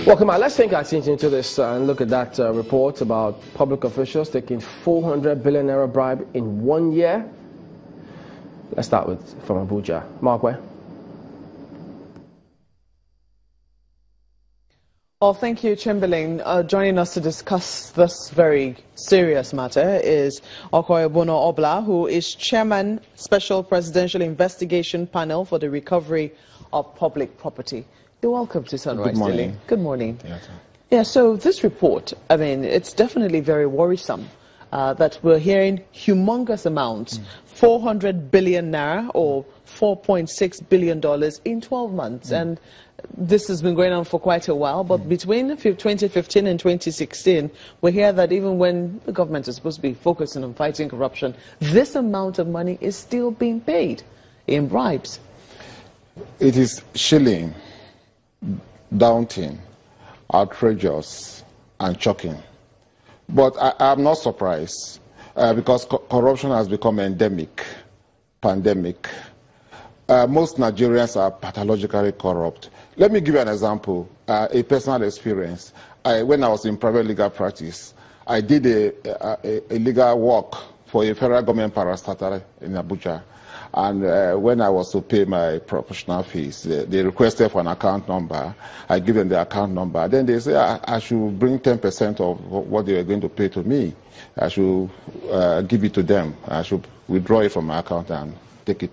Welcome back. Let's take our attention to this and look at that report about public officials taking 400 billion naira bribe in 1 year. Let's start from Abuja. Mark, where? Well, thank you, Chamberlain. Joining us to discuss this very serious matter is Obla, who is Chairman, Special Presidential Investigation Panel for the Recovery of Public Property. You're welcome to Sunrise. Good morning. Good morning. Yeah, so this report, I mean, it's definitely very worrisome that we're hearing humongous amounts, 400 billion naira or $4.6 billion in 12 months. And this has been going on for quite a while, but between 2015 and 2016, we hear that even when the government is supposed to be focusing on fighting corruption, this amount of money is still being paid in bribes. It is chilling, daunting, outrageous, and shocking. But I'm not surprised because corruption has become endemic, pandemic. Most Nigerians are pathologically corrupt. Let me give you an example, a personal experience. When I was in private legal practice, I did a legal work for a federal government parastatal in Abuja. And when I was to pay my professional fees, they requested for an account number. I give them the account number. Then they say I should bring 10% of what they were going to pay to me. I should give it to them. I should withdraw it from my account and take it,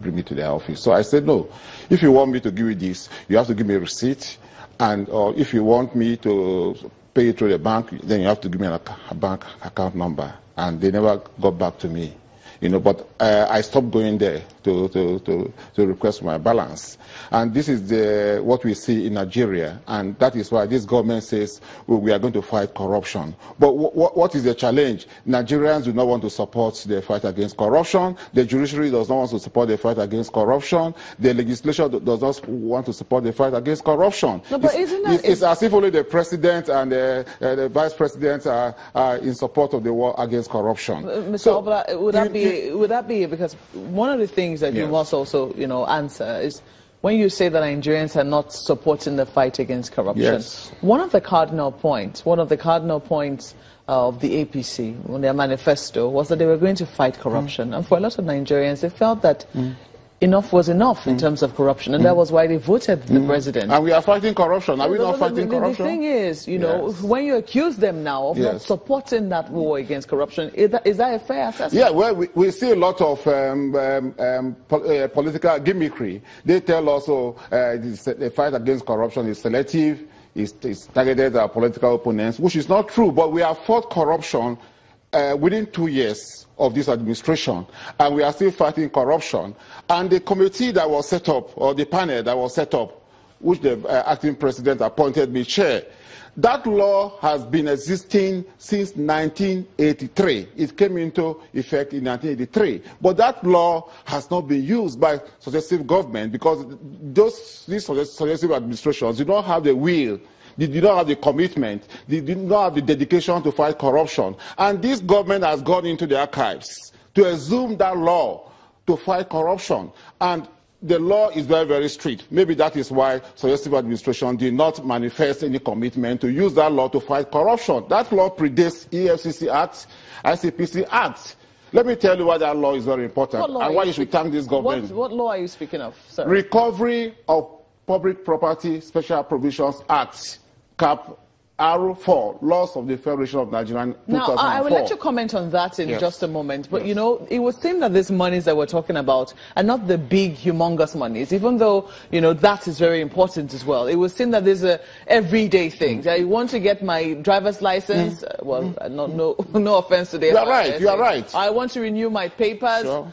bring it to their office. So I said, no, if you want me to give you this, you have to give me a receipt. And or if you want me to pay it through the bank, then you have to give me a bank account number. And they never got back to me. You know, but I stopped going there to request my balance. And this is what we see in Nigeria. And that is why this government says we are going to fight corruption. But what is the challenge? Nigerians do not want to support the fight against corruption. The judiciary does not want to support the fight against corruption. The legislature does not want to support the fight against corruption. No, but it's as if only the president and the vice president are in support of the war against corruption. Mr. Obla, would that be because one of the things that you must also, answer is when you say that Nigerians are not supporting the fight against corruption. One of the cardinal points of the APC, on their manifesto, was that they were going to fight corruption. And for a lot of Nigerians, they felt that enough was enough in terms of corruption, and that was why they voted the president. And we are fighting corruption. Are we not fighting corruption? The thing is, when you accuse them now of not supporting that war against corruption, is that a fair assessment? Yeah, well, we see a lot of political gimmickry. They tell us the fight against corruption is selective, it's targeted at political opponents, which is not true, but we have fought corruption within 2 years of this administration, and we are still fighting corruption. And the committee that was set up, or the panel that was set up, which the acting president appointed me chair, that law has been existing since 1983. It came into effect in 1983. But that law has not been used by successive government because these successive administrations do not have the will. They did not have the commitment. They did not have the dedication to fight corruption. And this government has gone into the archives to assume that law to fight corruption. And the law is very, very strict. Maybe that is why successive administration did not manifest any commitment to use that law to fight corruption. That law predates EFCC Act, ICPC Act. Let me tell you why that law is very important and why you should thank this government. What law are you speaking of, sir? Recovery of Public Property Special Provisions Act. Cap R4, Laws of the Federation of Nigeria. Now, I will let you comment on that in just a moment. But, it would seem that these monies that we're talking about are not the big, humongous monies, even though, that is very important as well. It would seem that there's everyday things. I want to get my driver's license. No offense to the You are right. You are right. I want to renew my papers. Sure.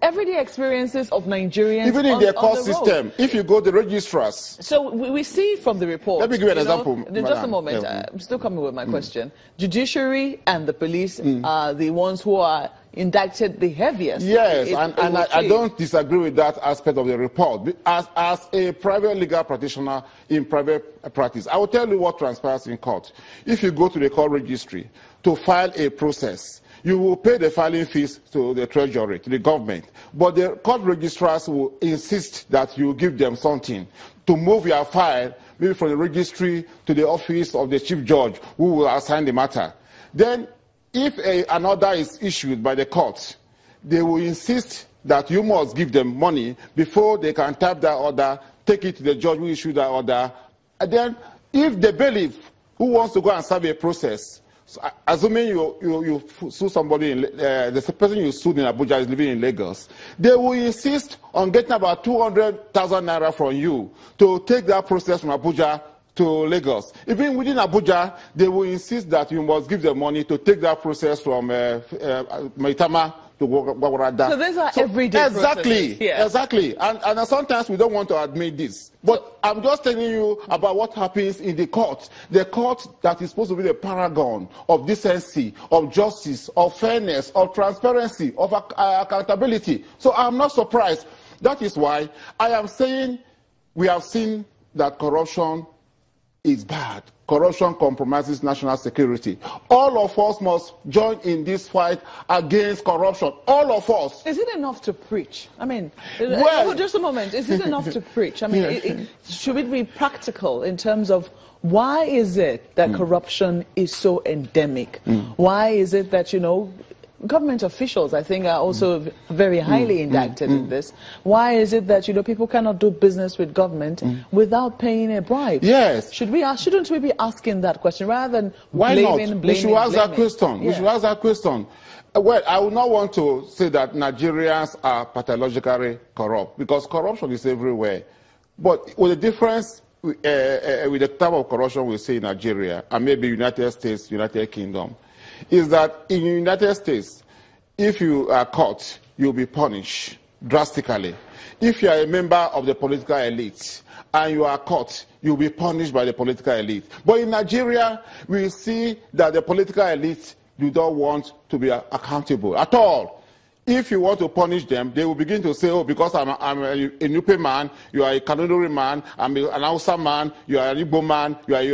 Everyday experiences of Nigerians. Even in the court system, if you go to the registrars. So we see from the report. Let me give you an example. Just a moment. I'm still coming with my question. Judiciary and the police are the ones who are indicted the heaviest. Yes, and I don't disagree with that aspect of the report. As a private legal practitioner in private practice, I will tell you what transpires in court. If you go to the court registry to file a process, you will pay the filing fees to the treasury, to the government. But the court registrars will insist that you give them something to move your file maybe from the registry to the office of the chief judge who will assign the matter. Then, if an order is issued by the court, they will insist that you must give them money before they can type that order, take it to the judge who issued that order. And then, if the bailiff who wants to go and serve a process, so, assuming you sue somebody, the person you sued in Abuja is living in Lagos, they will insist on getting about 200,000 naira from you to take that process from Abuja to Lagos. Even within Abuja, they will insist that you must give them money to take that process from Maitama to Gwawarada. So these are everyday Exactly, yeah. Exactly. And sometimes we don't want to admit this. But I'm just telling you about what happens in the court. The court that is supposed to be the paragon of decency, of justice, of fairness, of transparency, of accountability. So I'm not surprised. That is why I am saying we have seen that corruption is bad. Corruption compromises national security. All of us must join in this fight against corruption. All of us. Is it enough to preach? I mean, well, just a moment. Is it enough to preach? I mean, should it be practical in terms of why is it that corruption is so endemic? Why is it that, you know, government officials, I think, are also very highly indicted in this. Why is it that, you know, people cannot do business with government without paying a bribe? Yes. Shouldn't we be asking that question rather than Why blaming, not? blaming, We should ask blaming? that question. Yeah. We should ask that question. Well, I would not want to say that Nigerians are pathologically corrupt, because corruption is everywhere. But with the difference with the type of corruption we see in Nigeria and maybe United States, United Kingdom, is that in the United States, if you are caught, you'll be punished drastically. If you are a member of the political elite and you are caught, you'll be punished by the political elite. But in Nigeria, we see that the political elite do not want to be accountable at all. If you want to punish them, they will begin to say, oh, because I'm a Nupe man, you are a Kanuri man, I'm an Hausa man, you are an Igbo man, you are a